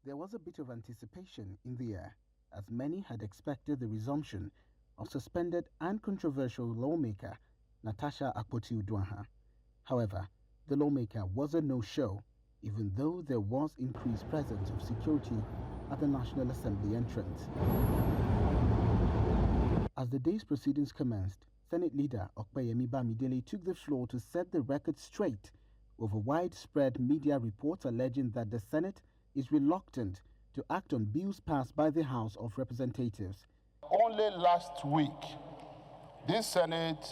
There was a bit of anticipation in the air, as many had expected the resumption of suspended and controversial lawmaker Natasha Akpoti-Uduaghan. However, the lawmaker was a no-show, even though there was increased presence of security at the National Assembly entrance. As the day's proceedings commenced, Senate leader Okpeyemi Bamidele took the floor to set the record straight over widespread media reports alleging that the Senate is reluctant to act on bills passed by the House of Representatives. Only last week, this Senate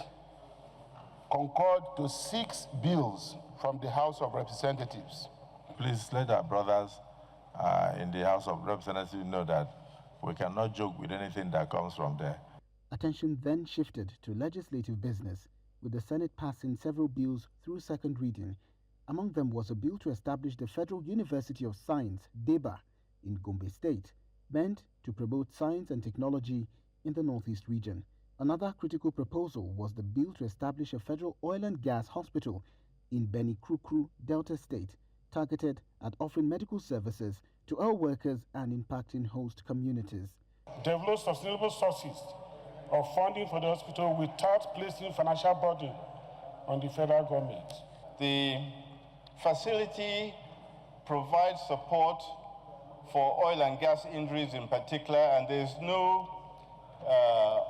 concurred to 6 bills from the House of Representatives. Please let our brothers in the House of Representatives know that we cannot joke with anything that comes from there. Attention then shifted to legislative business, with the Senate passing several bills through second reading. Among them was a bill to establish the Federal University of Science, DEBA, in Kogi State, meant to promote science and technology in the Northeast region. Another critical proposal was the bill to establish a federal oil and gas hospital in Beni-Krukru, Delta State, targeted at offering medical services to oil workers and impacting host communities. Develop sustainable sources of funding for the hospital without placing financial burden on the federal government. The facility provides support for oil and gas injuries in particular, and there is no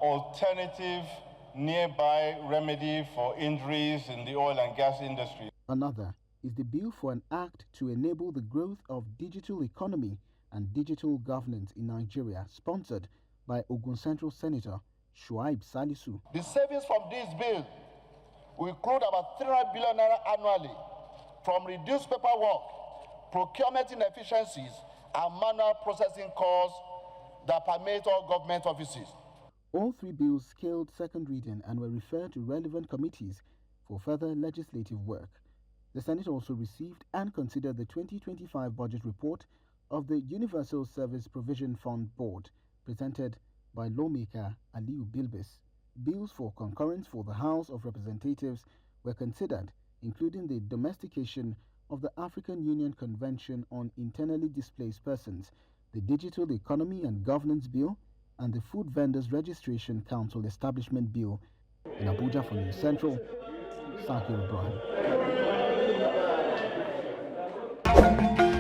alternative nearby remedy for injuries in the oil and gas industry. Another is the bill for an act to enable the growth of digital economy and digital governance in Nigeria, sponsored by Ogun Central Senator Shuaib Salisu. The savings from this bill will include about 300 billion naira annually from reduced paperwork, procurement inefficiencies, and manual processing costs that permeate all government offices. All 3 bills scaled second reading and were referred to relevant committees for further legislative work. The Senate also received and considered the 2025 budget report of the Universal Service Provision Fund Board, presented by lawmaker Aliu Bilbis. Bills for concurrence for the House of Representatives were considered, including the domestication of the African Union Convention on Internally Displaced Persons, the Digital Economy and Governance Bill, and the Food Vendors Registration Council Establishment Bill. In Abuja for News Central, Sagir Ibrahim.